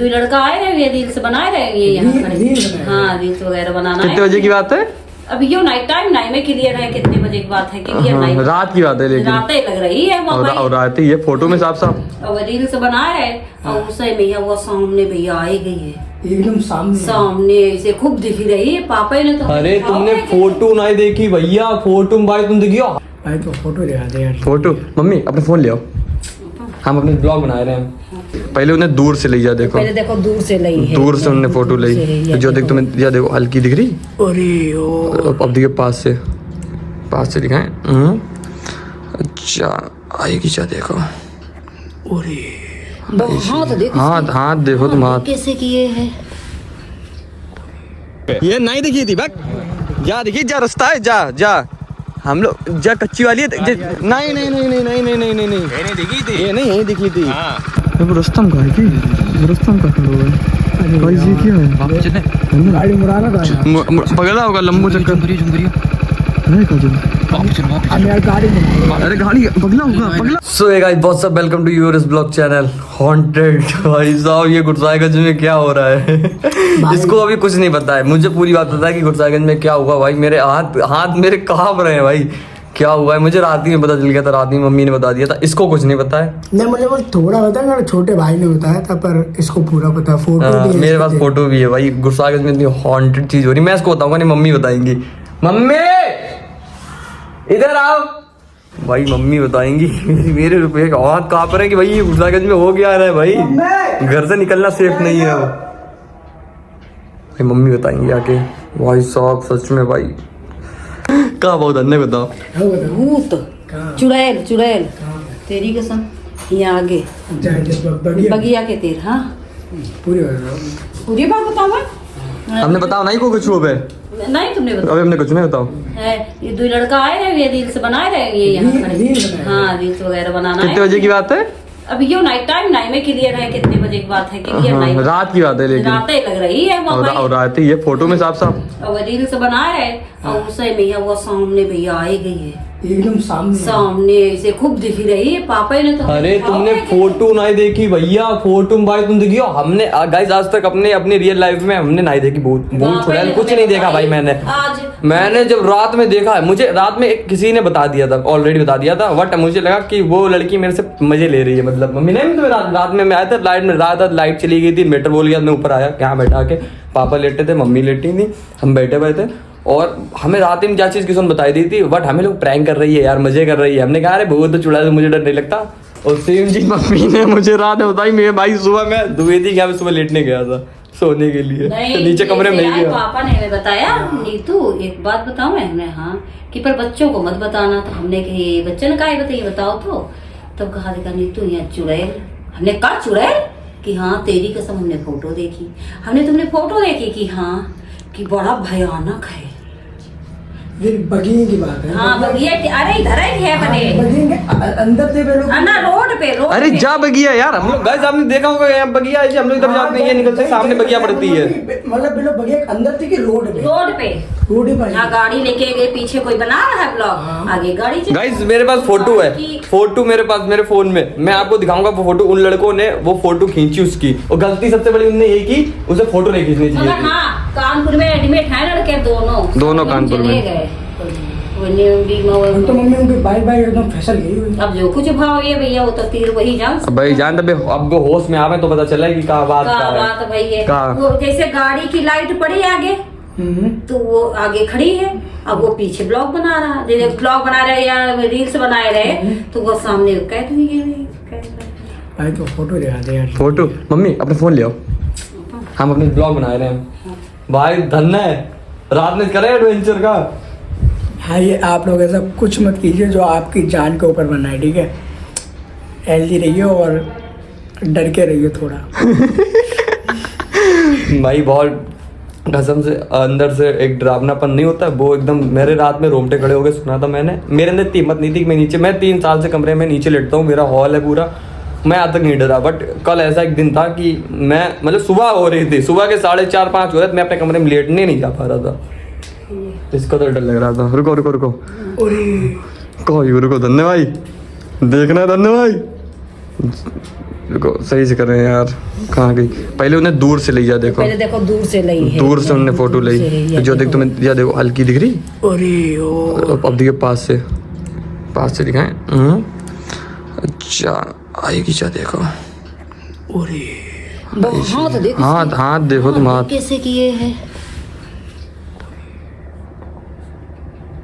दो लड़का आए रहे, ये रील्स बनाए रहे, ये यहाँ खड़े। हाँ, रील्स वगैरह बनाना। कितने बजे की बात है? अब ये नाइट टाइम नहीं में क्लियर है, कितने बजे की बात है क्लियर नहीं। रात की बात है, लेकिन रात लग रही है और रात ही है, फोटो में साफ साफ। और रील्स बना रहे और उसे भैया वो सामने भैया आई गई है, एकदम सामने ऐसे खूब दिख रही है। पापा ने तो अरे तुमने फोटो नहीं देखी भैया? फोटो भाई तुम देखियो भाई, तो फोटो दिखा दे यार। फोटो। मम्मी अपने फोन ले आओ, हम अपने ब्लॉग बना रहे हैं। पहले उन्हें दूर से ले जा, देखो पहले देखो दूर से ली है, दूर से उन्होंने फोटो ली। जो देख तुम्हें या देखो हल्की दिख रही। अरे ओ, अब देखिए पास से दिखाएं। अच्छा आएगी क्या? देखो अरे हाथ देखो, हाथ देखो तुम, हाथ कैसे किए हैं। ये नहीं दिखी थी बक, जा दिखी, जा रास्ता है, जा हम लोग जा कच्ची वाली है। नहीं दिखी थी, ये नहीं यही दिखी थी। रुस्तम का है कि रुस्तम का भाई ये क्या है? गाड़ी मुड़ाना था, पगला होगा, लंबू चक्कर। अरे गाड़ी पगला होगा, पगला। So hey guys, what's up, welcome to your blog channel haunted. भाई साहब ये गुरसाईगंज में क्या हो रहा है? इसको अभी कुछ नहीं पता है, मुझे पूरी बात पता है कि गुरसाईगंज में क्या हुआ। भाई मेरे हाथ मेरे कांप रहे हैं भाई। क्या हुआ है मुझे रात ही में पता चल गया था, रात ही मम्मी ने बता दिया था। इसको कुछ नहीं पता है। नहीं मुझे बस थोड़ा पता है, मेरे छोटे भाई ने बताया था, पर इसको पूरा पता है। फोटो भी है, मेरे पास फोटो भी है भाई। गुरसाईगंज में इतनी हॉन्टेड चीज हो रही, मैं इसको बताऊंगा नहीं, मम्मी बताएंगी। मम्मी इधर आओ भाई, मम्मी बताएंगी। मेरे रुपये हाथ कांप रहे हैं कि भाई ये गुरसाईगंज में हो गया है भाई, घर से निकलना सेफ नहीं है भाई। मम्मी बताएंगी आके। भाई साहब सच में भाई कहाँ बहुत अन्य बताओ। भूत चुड़ैल तेरी कसम, यहाँ आगे बगिया के तेर। हाँ पूरी बात बताओ। हमने बताओ नहीं को कुछ हो बे? नहीं तुमने बताओ। अभी हमने कुछ नहीं बताओ। है ये दो लड़का आए रहे, ये रील्स बनाए रहे, ये यहाँ खड़े। हाँ, रील्स वगैरह बनाना। कितने बजे की बात है? अब ये नाइट टाइम नहीं में क्लियर है, कितने बजे की बात है क्लियर नहीं। रात की बात है, लेकिन रात लग रही है और रात ही है, फोटो में साफ साफ। और रील्स बना रहे और उसे भैया वो सामने भैया आई गई है, एकदम सामने ऐसे खूब दिख रही है। पापा ने तो अरे तुमने फोटो नहीं देखी भैया? फोटो भाई तुम देखियो। हमने गाइस आज तक अपने रियल लाइफ में हमने नहीं देखी भूत चुड़ैल, कुछ नहीं देखा भाई। मैंने जब रात में देखा है, मुझे रात में किसी ने बता दिया था, ऑलरेडी बता दिया था। बट मुझे लगा कि वो लड़की मेरे से मजे ले रही है, मतलब मम्मी नहीं। तो रात में मैं आया था, लाइट में रात लाइट चली गई थी, मीटर बोल गया, मैं ऊपर आया, यहाँ बैठा के पापा लेटे थे, मम्मी लेटी थी, हम बैठे हुए थे। और हमें रात में क्या चीज किसी ने बताई दी थी, बट हमें लोग प्रैंक कर रही है यार, मजे कर रही है। हमने कहा अरे भूत तो चुड़ैल मुझे डर नहीं लगता। और सेम चीज मम्मी ने मुझे रात में बताई। मेरे भाई सुबह मैं दुबई थी, यहाँ पे सुबह लेटने गया था सोने के लिए, नीचे कमरे में नहीं गया। पापा ने हमें बताया, नीतू एक बात बताऊं मैं? हमने हाँ कि पर बच्चों को मत बताना। तो हमने कही बच्चे ने कहा बताइए बताओ। तो कहा देखा नीतू यहाँ चुड़ैल। हमने कहा चुड़ैल कि हाँ तेरी कसम, हमने फोटो देखी। हमने तुमने फोटो देखी कि हाँ कि बड़ा भयानक है। बगिए की बात है। हाँ बगिया, अरे इधर है बने अंदर से ना रोड पे। अरे जा बगिया यार, हम लोग गाइस आपने देखा होगा यहाँ बगिया है, हम लोग इधर जाते हैं, निकलते सामने बगिया पड़ती है। मतलब बिल्कुल बगिया अंदर थी कि रोड पे यहाँ गाड़ी लेके गए, पीछे कोई बना रहा है ब्लॉग, आगे गाड़ी। गाइस मेरे पास फोटो है, फोटो मेरे पास मेरे फोन में, मैं आपको दिखाऊंगा वो फोटो। उन लड़कों ने वो फोटो खींची उसकी, और गलती सबसे बड़ी उन्होंने यही की, उसे फोटो नहीं खींचनी चाहिए। हाँ कानपुर में एडमिट है लड़के दोनों कानपुर में। तो मम्मी उनके बाई एकदम फिसल गई। अब जो कुछ भाव ये भैया वो तो तीर वही जान भाई जान तबे अब होश में आवे तो पता चला कि क्या बात बात भाई है। वो जैसे गाड़ी की लाइट पड़ी आगे, तो वो आगे खड़ी है, अब वो पीछे ब्लॉग बना रहा, जैसे ब्लॉग बना रहे या रील्स बनाए रहे, तो वो सामने कैद हुई है। भाई तो फोटो दिखा दे यार। फोटो। मम्मी अपने फोन ले आओ, हम अपने ब्लॉग बना रहे हैं भाई। धन्य है रात में करे एडवेंचर का। हाँ ये आप लोग ऐसा कुछ मत कीजिए जो आपकी जान के ऊपर बना है, ठीक है? हेल्दी रहिए और डर के रहिए थोड़ा। भाई बहुत कसम से अंदर से एक डरावनापन नहीं होता वो एकदम। मेरे रात में रोंगटे खड़े हो गए, सुना था मैंने। मेरे अंदर हिम्मत नहीं थी कि मैं 3 साल से कमरे में नीचे लेटता हूँ, मेरा हॉल है पूरा, मैं आज तक नहीं डरा। बट कल ऐसा एक दिन था कि मैं मतलब सुबह हो रही थी, सुबह के 4:30-5 हो रहे थे, मैं अपने कमरे में लेटने नहीं जा पा रहा था, इसका तो डर लग रहा था। रुको रुको धन्य भाई, देखना है धन्य भाई। देखो सही से कर रहे हैं यार। कहाँ गई? पहले उन्हें दूर से लिया, देखो पहले देखो दूर से ली है, दूर से उन्होंने फोटो ली। तो जो देख तुम्हें या देखो हल्की दिख रही। अरे ओ अब देखिए पास से दिखाएं। अच्छा आएगी क्या? देखो अरे हाथ देखो, हाथ देखो तुम, हाथ कैसे किए हैं।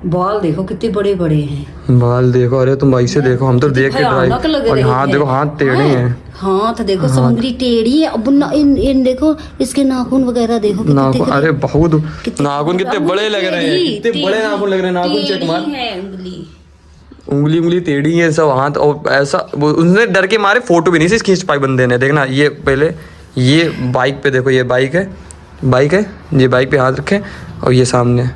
बाल देखो कितने बड़े बड़े हैं। बाल देखो। अरे तुम भाई से देखो, हम तो देख के भयानक लग ड्राई। और रहे हाथ हैं। देखो, हाथ टेढ़े हैं। हाथ देखो समुद्री टेढ़ी है। अब इन देखो इसके नाखून वगैरह देखो कितने नाखून, दिख रहे अरे बहुत कितने- नाखून कितने बड़े लग रहे हैं, कितने बड़े नाखून लग रहे हैं। नाखून चेक मार, टेढ़ी है उंगली। उंगली टेढ़ी है सब, हाथ। और ऐसा उसने डर के मारे फोटो भी नहीं से खींच पाई बंदे ने। देखना ये पहले ये बाइक पे देखो, ये बाइक है ये बाइक पे हाथ रखे और ये सामने।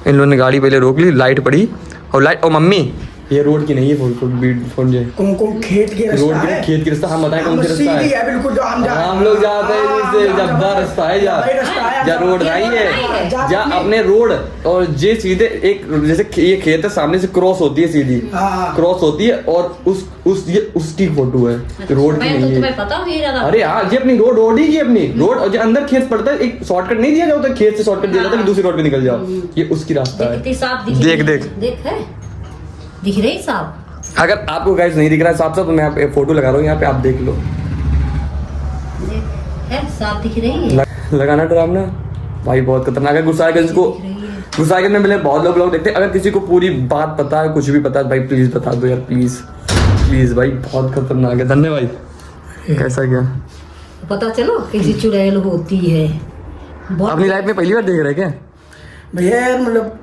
इन लोगों ने गाड़ी पहले रोक ली, लाइट पड़ी और लाइट। और मम्मी ये रोड की नहीं है फोन जो कौन खेत के रोड रास्ता की, है। खेत की रास्ता। हम बताएं कौन सी रास्ता सीधी है? है बिल्कुल जो हम हम लोग जाते हैं जिससे जब्दा रास्ता है जा रोड नहीं है जा अपने रोड। और जे सीधे एक जैसे ये खेत है, सामने से क्रॉस होती है, सीधी हाँ। क्रॉस होती है। और उसकी फोटो है, रोड की नहीं है। पता हो ये ज्यादा। अरे हाँ ये अपनी रोड ही की अपनी रोड। और जो अंदर खेत पड़ता है, एक शॉर्टकट नहीं दिया जाता, खेत से शॉर्टकट दिया जाता है कि दूसरी रोड पे निकल जाओ। ये उसकी रास्ता है। कितनी साफ दिख देख रही है। देख देख है, दिख रही साफ। अगर आपको गाइस नहीं दिख रहा है साफ साफ, तो मैं यहाँ पे फोटो लगा रहा हूँ, यहाँ पे आप देख लो। देख है साफ दिख रही है। लगाना डरावना भाई बहुत खतरनाक है। गुस्सागंज को, गुस्सागंज में मिले बहुत लोग देखते हैं। अगर किसी को पूरी बात पता है, कुछ भी पता है भाई, प्लीज बता दो यार, प्लीज भाई, बहुत खतरनाक है। धन्य भाई कैसा क्या पता चलो कैसी चुड़ैल होती है। अपनी लाइफ में पहली बार देख रहे क्या? भैया यार मतलब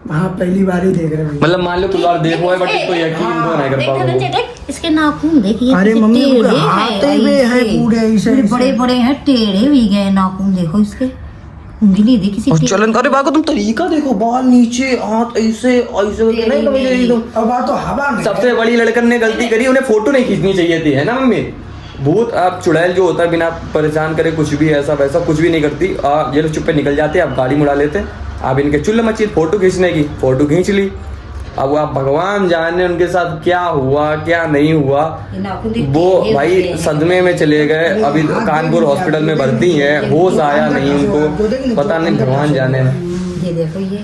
हाँ पहली बार ही देख रहे हैं। मतलब मान लो कुछ बार देखो है, बट इसको यकीन तो नहीं कर पाओगे। देख इसके नाखून देखिए। अरे कितने मम्मी टेढ़े हाथ हैं, भी है ऐसे। पूरे ऐसे बड़े बड़े हैं, टेढ़े भी गए नाखून। देखो इसके उंगली देखी सी और चलन, अरे बाको तुम तरीका देखो, बाल नीचे, हाथ ऐसे ऐसे नहीं कभी एकदम। अब बात तो हवा में सबसे बड़ी लड़कन ने गलती करी, उन्हें फोटो नहीं खींचनी चाहिए थी, है ना मम्मी? भूत आप चुड़ैल जो होता है बिना परेशान करे कुछ भी ऐसा वैसा कुछ भी नहीं करती। ये लोग चुप्पे निकल जाते, आप गाड़ी मुड़ा लेते। आप इनके चुल्ल मची फोटो खींचने की, फोटो खींच ली। अब आप भगवान जाने उनके साथ क्या हुआ क्या नहीं हुआ। वो भाई सदमे में चले गए, अभी कानपुर हॉस्पिटल में भर्ती हैं, होश आया नहीं उनको, पता नहीं भगवान जाने। ये देखो ये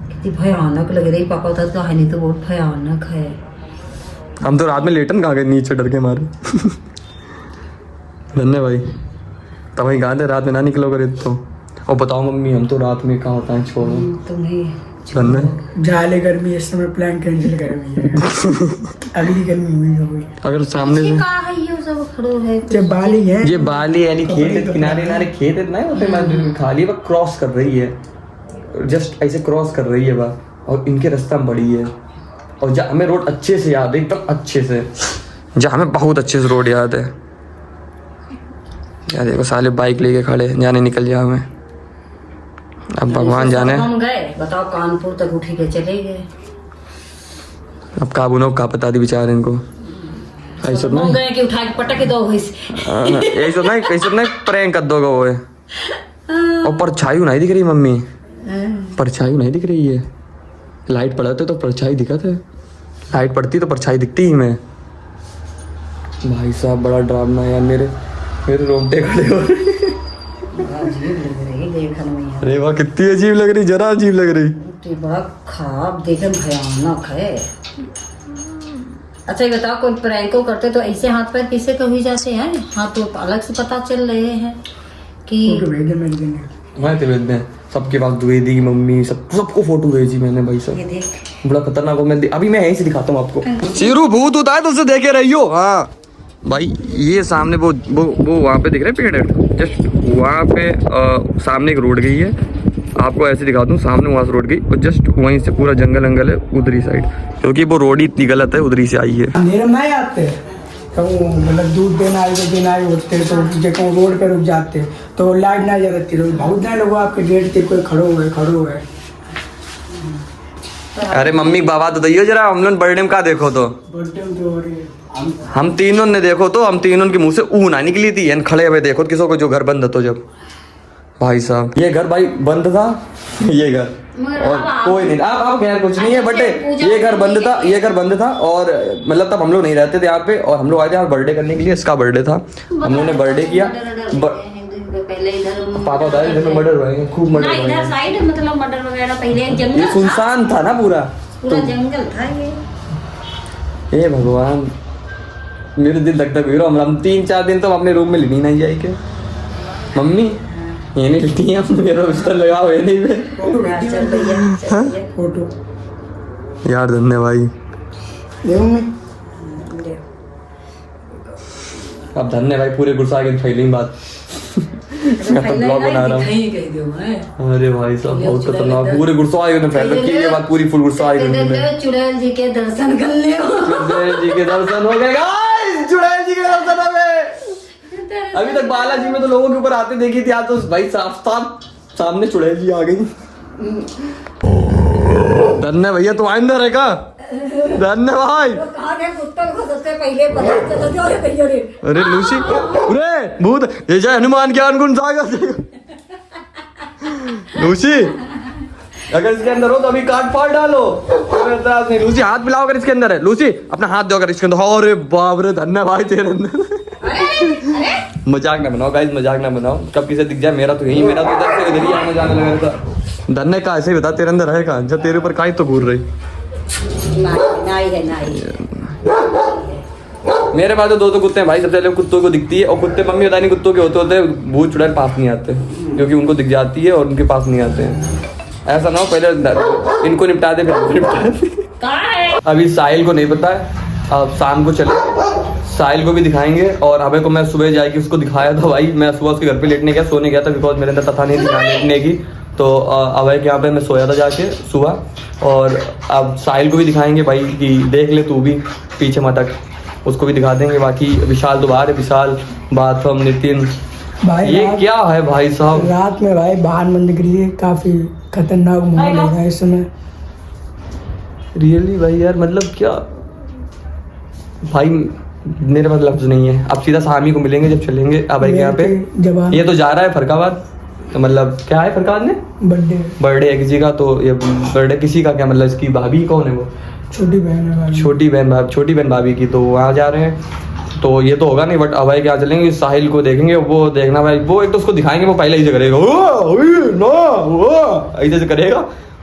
कितनी भयानक लग रही। पापा बता कहानी तो बहुत भयानक है। हम तो रात में लेटन कहाँ गए नीचे डर के मारे। धन्य भाई तब वही कहा थे रात में ना निकलो करे तो। और बताओ मम्मी हम तो रात में कहाँ होता है, छोड़ो तुम्हें धन्य। जाले गर्मी इस समय प्लान कैंसिल करे भैया। अगली गर्मी हुई हो गई। अगर सामने से कहाँ है ये सब खड़ो है। ये बाली है ये बाली यानी खेत है, किनारे किनारे खेत है, नहीं होते खाली वह क्रॉस कर रही है, जस्ट ऐसे क्रॉस कर रही है वह। और इनके रास्ता बड़ी है। और जहाँ हमें रोड अच्छे से याद है, एकदम अच्छे से, जहाँ हमें बहुत अच्छे से रोड याद है। यार देखो साले बाइक लेके खड़े, जाने निकल जाओ हमें। अब भगवान जाने। हम गए बताओ कानपुर तक उठी के चले गए। अब काबूनो का पता दी बेचारे इनको। ऐसा हम नहीं गए कि उठा के पटक दो ऐसा नहीं प्रैंक कर दोगे वो। और परछाई नहीं दिख रही मम्मी, परछाई नहीं दिख रही है। लाइट पड़ते तो परछाई दिखा था, लाइट पड़ती तो परछाई दिखती ही। मैं भाई साहब बड़ा डरावना यार, मेरे रोंगटे खड़े हो रहे। अरे वाह कितनी अजीब लग रही, जरा अजीब लग रही। बड़ा खराब देखे भयानक है। अच्छा ये बताओ कोई प्रैंको करते तो ऐसे हाथ पैर किसे कभी जाते हैं? हाँ तो अलग से पता चल रहे हैं कि फोटो भेज दे मेरे दिन। मैं तो भेज दें सबके पास द्विवेदी की मम्मी सबको फोटो भेजी मैंने भाई साहब। ये देख बड़ा खतरनाक हो। मैं अभी मैं यहीं से दिखाता हूँ आपको। सीरू भूत होता है तो उसे देखे रहियो। हाँ भाई ये सामने वो वहाँ पे दिख रहे पेड़ है, जस्ट वहाँ पे सामने एक रोड गई है। आपको ऐसे दिखा दूँ, सामने वहाँ से रोड गई और जस्ट वहीं से पूरा जंगल अंगल है उधरी साइड, क्योंकि वो रोड ही इतनी गलत है, उधरी से आई है। अंधेरे में आते तो मतलब दूध देना आए होते तो देखो रोड पे रुक जाते तो लाइट ना जलती तो बहुत ना लोग आपके गेट पे कोई खड़ो हुए। अरे मम्मी बाबा तो दैयो जरा, हम लोग बर्थडे में का देखो तो हम तीनों ने देखो तो हम तीनों के मुंह से ऊ ना निकली थी। खड़े हुए देखो किसी को जो घर बंद तो जब भाई साहब ये घर भाई बंद था, ये घर और कोई नहीं, अब खैर कुछ नहीं है, बट ये घर बंद था, ये घर बंद था और मतलब तब हम लोग नहीं रहते थे यहाँ पे, और हम लोग आए थे यहाँ बर्थडे करने के लिए, इसका बर्थडे था, हम लोगों ने बर्थडे किया। पहले इधर पापा बताए इधर में मर्डर हुए, खूब मर्डर ना, हुए। इधर साइड मतलब मर्डर वगैरह पहले एक जंगल ये सुनसान था ना पूरा जंगल था ये। हे भगवान, मेरे दिल धक धक हो रहा। हम 3-4 दिन तो हम अपने रूम में लेनी नहीं जाए के मम्मी ये नहीं लिखती है, मेरा बिस्तर लगाओ ये नहीं पे। चल भैया, चल भैया। फोटो यार धन्य भाई, देखो मैं अब धन्य भाई पूरे गुस्सा के फैलिंग बात मैं तो ब्लॉग बना रहा हूँ। अरे भाई साहब बहुत खतरनाक, पूरे गुस्सा आए फैल रखी है ये बात, पूरी फुल गुस्सा आई गई। चुड़ैल जी के दर्शन कर ले, चुड़ैल जी के दर्शन हो गए गाइस, चुड़ैल जी के दर्शन हो गए। अभी तक बालाजी में तो लोगों के ऊपर आते देखी थी, आज तो भाई साफ साफ सामने चुड़ैल जी आ गई। धन्य भैया तो अंदर है का? धन्य भाई, अरे लूसी, अरे भूत ये जय हनुमान ज्ञान गुण सागर। लूसी अगर इसके अंदर हो तो अभी काट फाड़ डालो, नहीं लूसी हाथ मिलाओ अगर इसके अंदर है, लूसी अपना हाथ दो अगर इसके अंदर। अरे बाप रे धन्य भाई तेरे अंदर। मजाक ना बनाओ गाइस, मजाक ना बनाओ, कब किसे दिख जाए। मेरा तो यही, मेरा तो इधर से इधर ही आने जाने लगा था। धन्य का ऐसे ही बता तेरे अंदर है का, जब तेरे ऊपर काई तो घूर रही। नाई है, नाई मेरे पास तो 2 कुत्ते हैं भाई, सबसे पहले कुत्तों को दिखती है, और कुत्ते मम्मी बताई नहीं कुत्तों के होते भूत चुड़ैल पास नहीं आते, क्योंकि उनको दिख जाती है और उनके पास नहीं आते हैं। ऐसा ना हो पहले इनको निपटा दे फिर हमको निपटा दे। अभी साहिल को नहीं पता है, अब शाम को चले साहिल को भी दिखाएंगे, और अभय को मैं सुबह जाके उसको दिखाया था भाई। मैं सुबह उसके घर पे लेटने गया, सोने गया था, बिकॉज मेरे अंदर तथा नहीं थी लेटने की, तो अभय के यहाँ पे मैं सोया था जाके सुबह। और अब साहिल को भी दिखाएंगे भाई कि देख ले तू भी पीछे मत हट, उसको भी दिखा देंगे। बाकी विशाल तो बाहर है, विशाल बाथरूम, नितिन भाई ये क्या है भाई साहब। रात में भाई बाहर मंदिर के लिए काफी खतरनाक माहौल हो रहा है इस समय। रियली भाई यार, मतलब क्या भाई, मेरे पास लफ्ज नहीं है। अब सीधा शामी को मिलेंगे जब चलेंगे अभय के यहाँ पे। ये तो जा रहा है फरकाबाद, तो मतलब क्या है फरकाबाद में बर्थडे है किसी का, तो ये बर्थडे किसी का क्या मतलब, इसकी भाभी कौन है वो, छोटी बहन है भाई, छोटी बहन भाभी की, तो वहाँ जा रहे हैं। तो ये तो होगा नहीं, बट अभय के यहाँ चलेंगे, साहिल को देखेंगे। वो देखना भाई, वो एक तो उसको दिखाएंगे, वो पहले ऐसे करेगा ऐसे से करेगा,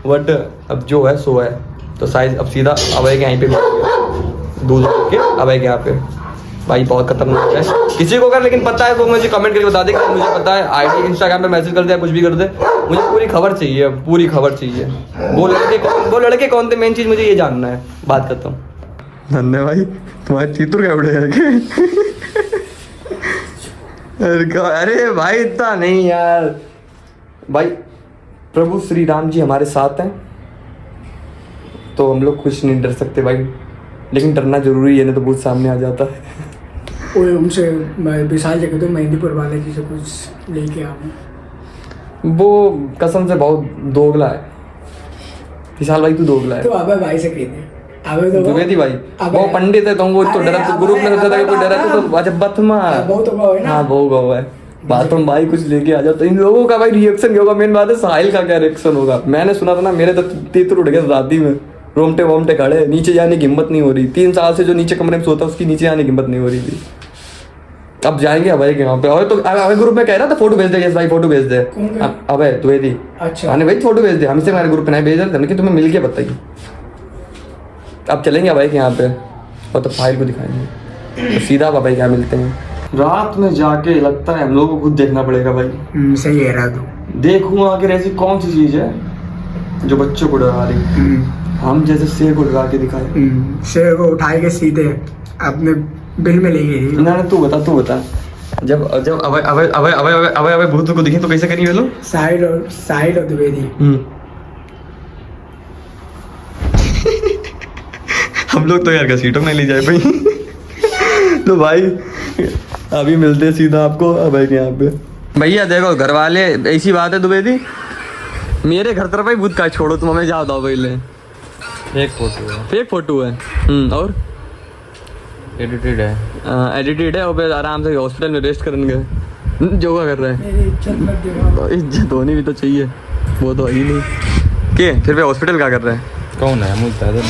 बट अब जो है सो है। तो साहिल अब सीधा अभय के यहीं पे दूध के अभय के यहाँ पे। भाई बहुत खतरनाक है, किसी को अगर लेकिन पता है वो मुझे कमेंट करके बता दे कि मुझे पता है। आईडी इंस्टाग्राम पे मैसेज कर दे, कुछ भी कर दे, मुझे पूरी खबर चाहिए, पूरी खबर चाहिए। वो लड़के कौन थे, मेन चीज मुझे ये जानना है। बात करता हूँ। धन्य भाई तुम्हारे चित्र क्या उड़े अरे भाई इतना नहीं यार भाई, प्रभु श्री राम जी हमारे साथ हैं, तो हम लोग कुछ नहीं डर सकते भाई, लेकिन डरना जरूरी है, नहीं तो भूत सामने आ जाता है। ओए उनसे मैं विशाल जगह तो मेहंदीपुर वाले जी से कुछ लेके आऊँ। वो कसम से बहुत दोगला है विशाल भाई, तू दोगला है। तो अबे भाई से कह दे, अबे तो द्विवेदी भाई वो पंडित है, तो वो तो डरा, तो ग्रुप में सोचा था कि कोई डरा तो अच्छा बथमा वो तो गौ है ना। हाँ वो गौ है। बाथरूम भाई कुछ लेके आ जाओ, तो इन लोगों का भाई रिएक्शन क्या होगा, मेन बात है साहिल का क्या रिएक्शन होगा। मैंने सुना था ना, मेरे तो तीतर उड़ गए राती में, रोमटे वोमटे खड़े, नीचे जाने की हिम्मत नहीं हो रही। 3 साल से जो नीचे कमरे में सोता उसकी नीचे जाने की हिम्मत नहीं हो रही थी। अब जाएंगे अभय के यहाँ पे, और तो अभय ग्रुप में कह रहा था फोटो भेज दे, यस भाई फोटो भेज दे। अभय द्विवेदी, अच्छा हाँ भाई फोटो भेज दे, हमसे हमारे ग्रुप में नहीं भेज रहे, हमने तुम्हें मिल के बताइए। अब चलेंगे अभय के यहाँ पे, और तो फाइल को दिखाएंगे, तो सीधा अभय के यहाँ मिलते हैं। रात में जाके लगता है हम लोगों को खुद देखना पड़ेगा भाई। सही है रहा तू। देखूंगा आखिर ऐसी कौन सी चीज है जो बच्चों को डरा रही। हम जैसे शेर को डरा के दिखाए, शेर को उठाए के सीधे अपने बिल में ले गए। ना तू बता जब जब अभय अभय अभय अभय अभय अभय भूत को दिखे तो कैसे करेंगे लोग? साहिल और द्विवेदी। हम लोग तो यार का सीटों में ले जाए भाई। तो भाई अभी मिलते हैं सीधा आपको अभय के यहाँ पे। भैया देखो घर वाले, ऐसी बात है द्विवेदी, मेरे घर तरफ ही भूत का छोड़ो, तुम हमें जा दो पहले। फेक फोटो है और एडिटेड है और फिर आराम से हॉस्पिटल में रेस्ट करेंगे। योगा कर रहा है। मेरी इज्जत मत दिखाओ। इज्जत होनी भी तो चाहिए, वो तो है ही नहीं। के फिर वे हॉस्पिटल क्या कर रहे हैं? कौन है मुझे बता दो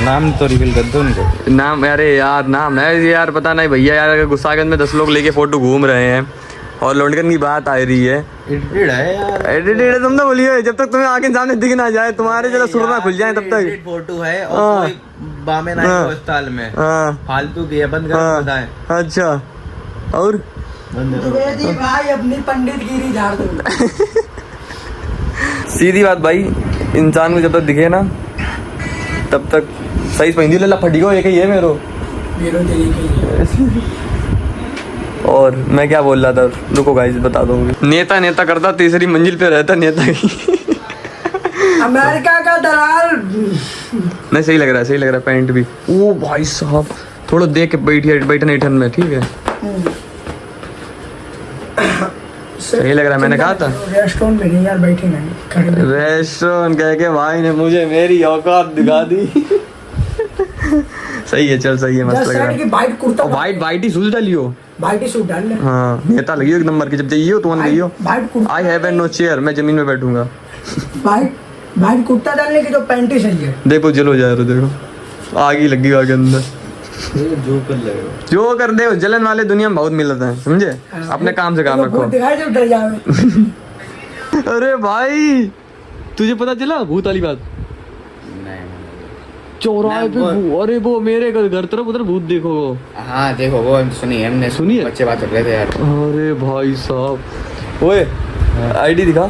नाम तो रिवील कर दो उनको। नाम, अरे यार नाम है यार, पता नहीं भैया यार। गुस्सागंज में 10 लोग लेके फोटो घूम रहे हैं और लौंडकन की बात आ रही है। एडिटेड है यार, एडिटेड तुम तो बोलिए, जब तक तुम्हें आगे सामने दिख ना जाए, तुम्हारे जरा सुरमा खुल जाए तब तक। फोटो है हाँ। और कोई बामे ना हाँ। अस्पताल में हाँ फालतू की है, बंद कर हाँ, बताएं। अच्छा और द्विवेदी भाई अपनी पंडितगिरी झाड़ दो। सीधी बात भाई, इंसान को जब तक दिखे ना तब तक सही पंदी लल्ला फटिको एक ही है मेरो। मेरो तरीके और मैं क्या बोल रहा था, रुको गाइस बता दूंगी। नेता नेता करता, तीसरी मंजिल पे रहता नेता की। अमेरिका का दलाल। नहीं सही लग रहा है, सही लग रहा है पैंट भी। ओ भाई साहब थोड़ा देख के बैठिए, बैठन ऐठन में ठीक है। सही लग रहा है, मैंने कहा था। रेस्टोरेंट में नहीं यार, बैठे नहीं खड़े। रेस्टोरेंट कह के भाई ने मुझे मेरी औकात दिखा दी। सही है, चल सही है, मस्त लग रहा है। वाइट कुर्ता, वाइट वाइट ही सूट डालियो। वाइट ही सूट डाल ले। हाँ नेता लगियो एक नंबर की, जब चाहिए हो तुम लगियो। White kurta, I have no chair, मैं जमीन में बैठूंगा। वाइट कुर्ता डालने की तो पैंट ही सही है। देखो जलो जा रहे, देखो आग ही लगी आगे अंदर। जो कर ले जो कर दे, जलन वाले दुनिया में बहुत मिलते हैं, समझे। अपने काम से काम रखो। दिखाई जो डर जावे। अरे भाई तुझे पता चला भूत वाली बात? चौराहे पे अरे वो मेरे घर तरफ उधर भूत देखो। हाँ देखो वो सुनी हमने, सुनी है? बच्चे बात कर रहे थे यार। अरे भाई साहब, ओए आईडी दिखा।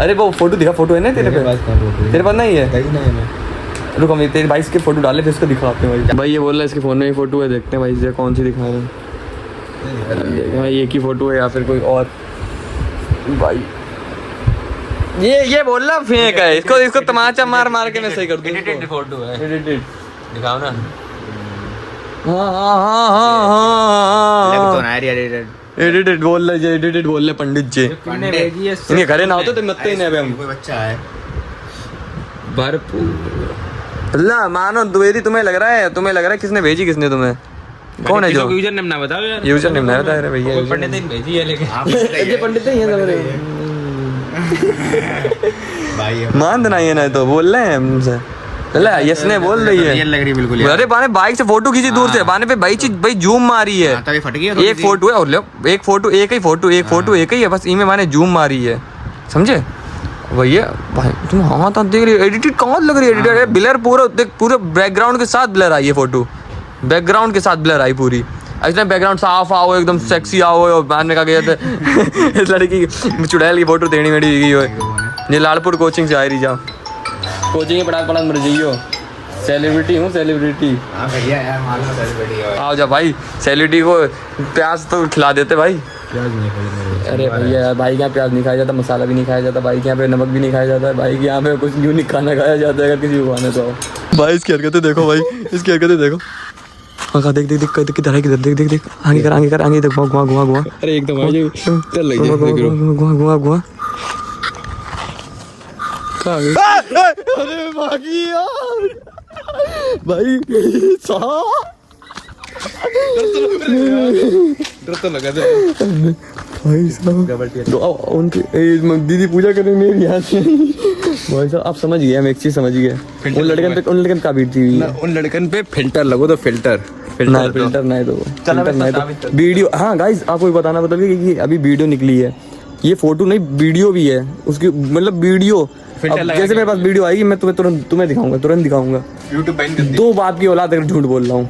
अरे वो फोटो दिखा, फोटो है ना तेरे पे? तेरे पास नहीं है? रुको मैं तेरे भाई इसके फोटो डाले थे, इसको दिखाते हैं भाई। भाई ये बोल रहा है इसके फोन में फोटो है, देखते हैं भाई इसे कौन सी दिखा रहे हैं। भाई एक ही फोटो है या फिर कोई और? भाई ये बोल रहा फेंक है, इसको तमाचा मार मार के मैं सही कर दूं। एडिटेड फोटो है, एडिटेड दिखाओ ना। हाँ हाँ हाँ हाँ लग तो हाँ ना यार एडिटेड। एडिटेड बोल रहे, एडिटेड बोल रहे पंडित जी। इनके घरे ना होते तो मत ही नहीं हम। कोई बच्चा है अल्लाह मानो द्विवेदी, तुम्हें लग रहा है किसने भेजी, किसने तुम्हें? कौन है जो? यूजर नेम ना बताओ यार। यूजर नेम नहीं बता रहे भैया। पंडित ने भेजी है लेकिन ये पंडित ही है सब रे। भाई मान देना ये ना तो बोल रहे हैं हमसे। अल्लाह यस ने बोल रही है। रियल लग रही है बिल्कुल यार। अरे बाने बाइक से फोटो खींची दूर से, बाने पे भाई जूम मारी है। तभी फट गई एक फोटो है और लो एक फोटो एक ही है बस, इनमें माने जूम मारी है, समझे भैया। भाई तुम हाँ तो देख रही हो, एडिटेड कहाँ लग रही है? एडिटेड ब्लर पूरा देख, पूरे बैकग्राउंड के साथ ब्लर आई है फोटो, बैकग्राउंड के साथ ब्लर आई पूरी। ऐसा बैकग्राउंड साफ आओ, एकदम सेक्सी आओ। और बाद में कहा गया था इस लड़की चुड़ैल की फोटो टेढ़ी मेढ़ी गई हो। ये लालपुर कोचिंग से आ रही, जाओ कोचिंग में पढ़ा मर जाइयो। सेलिब्रिटी हूँ, सेलिब्रिटी। हाँ बढ़िया यार, मालूम सेलिब्रिटी है। आओ जा भाई, सेलिब्रिटी को प्याज तो खिला देते भाई। प्याज नहीं खाई। अरे भैया यार, भाई के यहाँ प्याज नहीं खाया जाता, मसाला भी नहीं खाया जाता, भाई के यहाँ पे नमक भी नहीं खाया जाता है, भाई के यहाँ पे कुछ यूनिक खाना खाया जाता है अगर किसी को खाना तो। भाई इसकी हरकतें देखो भाई, इसकी हरकतें देखो। हाँ देख देख देख किधर है, किधर देख देख देख, आगे कर आगे कर आगे देख, घुमा घुमा घुमा। अरे एकदम आ जाए चल लग जाए घुमा घुमा घुमा। अरे भागी यार भाई डर तो लगा था भाई साहब उनकी दीदी पूजा कर रही मेरी याद से। भाई साहब आप समझ गए, हम एक चीज समझ गए। उन लड़कन का बीट थी, उन लड़कन पे फिल्टर लगो तो फिल्टर नहीं तो वीडियो। हाँ गाइस आपको बताना बताइए कि अभी वीडियो निकली है, ये फोटो नहीं वीडियो भी है उसकी, मतलब वीडियो। जैसे मेरे पास वीडियो आएगी मैं तुम्हें दिखाऊंगा, तुरंत दिखाऊंगा। यूट्यूब बैन कर दी। दो बाप की औलाद अगर झूठ बोल रहा हूँ।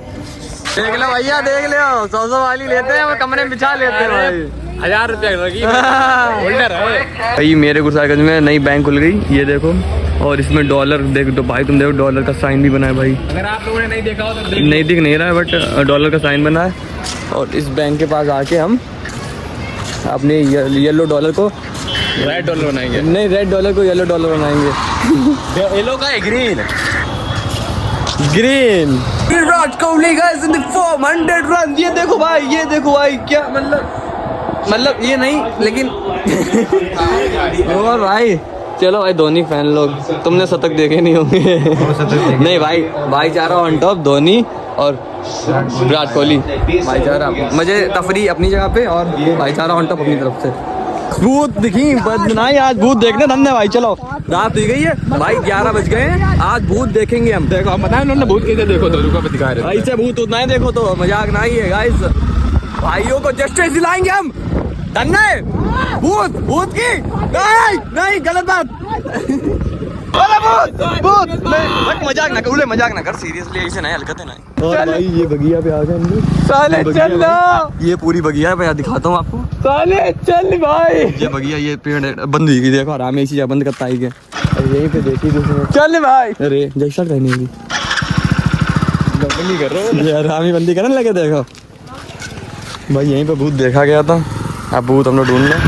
देख लो भैया, देख लो 100 वाली लेते हैं, वो कमरे में बिछा लेते हैं भाई। 1000 रुपया लगी होल्डर है भाई। मेरे गुरसागंज में नई बैंक खुल गई, ये देखो। और इसमें डॉलर देख दो भाई, तुम देखो डॉलर का साइन भी बना है भाई। अगर आप लोगों ने नहीं देखा हो तो नहीं दिख नहीं रहा है बट डॉलर का साइन बना है। और इस बैंक के पास आके हम अपने येलो डॉलर को रेड डॉलर बनाएंगे। नहीं, रेड डॉलर को येलो डॉलर बनाएंगे। येलो का है green. Virat Kohli guys in the form 100 run. ये देखो भाई क्या मतलब ये नहीं लेकिन और भाई चलो भाई धोनी फैन लोग, तुमने शतक देखे नहीं होंगे। नहीं भाई, भाईचारा ऑन टॉप, धोनी और विराट कोहली भाईचारा, मजे तफरी अपनी जगह पे और भाईचारा ऑन टॉप अपनी तरफ से। भूत दिखी बदनाई, आज भूत देखने धंधे भाई। चलो रात हुई गई है भाई, 11 बज गए हैं, आज भूत देखेंगे हम। देखो आप बताएं उन्होंने भूत कैसे देखो तो रुका पे दिखा रहे ऐसे भूत उतना ही देखो तो मजाक ना ही है गाइस। भाइयों को जस्टिस दिलाएंगे हम धन्य भूत भूत की नहीं नहीं गलत बात बहुत मजाक ना कर, उले मजाक ना कर, सीरियसली ऐसे नहीं हरकतें नहीं। और भाई ये बगिया पे आ गए हम लोग, साले चल ना, ये पूरी बगिया पे दिखाता हूँ आपको, साले चल भाई। ये बगिया ये पेड़ बंद हुई गई, देखो आराम से बंद करता है क्या, यहीं पे देखी चल भाई। अरे जैसा कहनी होगी बंदी कर रहे हो यार, आराम बंदी करने लगे। देखो भाई यहीं पे भूत देखा गया था, अब भूत हम लोग ढूंढ लें।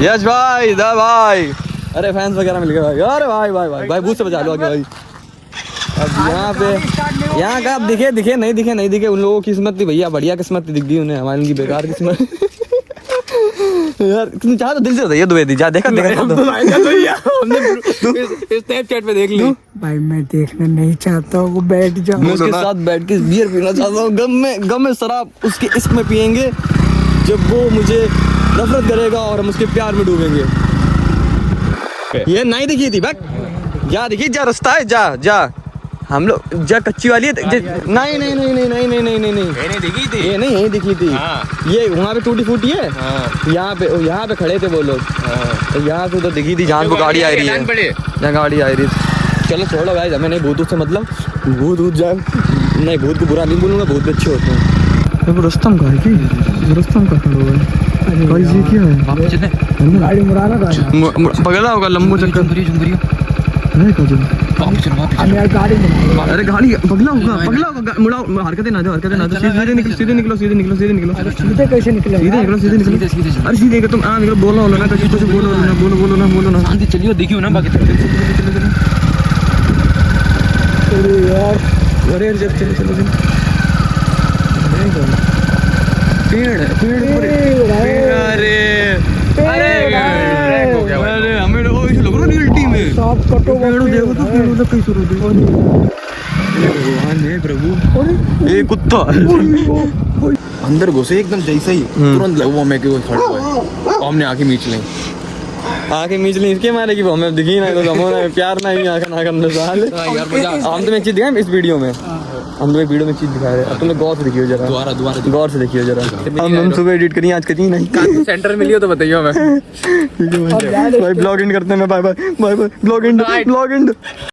यश भाई दा भाई, अरे फैंस वगैरह मिल गए भाई। अरे भाई भाई भाई भाई भूत से बचा लो आगे भाई। अब यहाँ पे यहाँ का अब दिखे नहीं दिखे उन लोगों की किस्मत थी भैया, बढ़िया किस्मत थी, दिख गई उन्हें, हमारी उनकी बेकार किस्मत। यार तुम चाह तो दिल से बताइए द्विवेदी, जा देखा स्नैपचैट पे देख ली भाई। मैं देखना नहीं चाहता हूँ, बैठ जाओ। मैं उसके साथ बैठ के बियर पीना चाहता हूँ, गम में शराब उसके इश्क में पियेंगे, जब वो मुझे नफरत करेगा और हम उसके प्यार में डूबेंगे। ये नहीं दिखी थी बक, जा दिखी जा रास्ता है, जा जा हम लोग जा कच्ची वाली है। नहीं नहीं नहीं नहीं नहीं नहीं नहीं नहीं नहीं दिखी थी, ये नहीं यही दिखी थी। ये वहाँ पे टूटी फूटी है, यहाँ पे खड़े थे वो लोग, यहाँ से तो दिखी थी जहाँ को गाड़ी आ रही है, जहाँ गाड़ी आ रही थी। चलो छोड़ो गाइस, हमें नहीं भूत से मतलब, भूत जाए नहीं, भूत को बुरा नहीं बोलूँगा, भूत अच्छे होते हैं। रुस्तम का है कि रुस्तम का खड़ा हुआ है भाई, ये क्या है? गाड़ी मुराना था, पगला होगा लंबू चक्कर है का जो यार गाड़ी अरे गाड़ी पगला होगा मुड़ा, हरकतें ना दो सीधे निकलो सीधे कैसे निकले? सीधे निकलो अरे सीधे तुम आ निकलो, बोलो ना कुछ बोलो ना शांति चलियो, देखियो ना बाकी यार। अरे चलो अरे हमें लग रहा रियलिटी में सांप कटो, देखो तो पेड़ों तक कैसे रोते भगवान है प्रभु। ये कुत्ता अंदर घुसे एकदम जैसे ही तुरंत लगो हमें कि वो खड़ा हुआ है, हमने आंखें मीच ली इसके मारे की वो हमें दिखी ना, तो हमें प्यार ना ही आंखें ना करने साले। हम तुम्हें एक चीज दिखाएं इस वीडियो में, हम तुम्हें वीडियो में चीज दिखा रहे हैं, अब तुम्हें गौर से देखियो जरा, दोबारा गौर से देखियो जरा। हम सुबह एडिट करिए आज कहीं नहीं, सेंटर मिली हो तो बताइए हमें। भाई ब्लॉग एंड करते हैं, बाय बाय ब्लॉग एंड।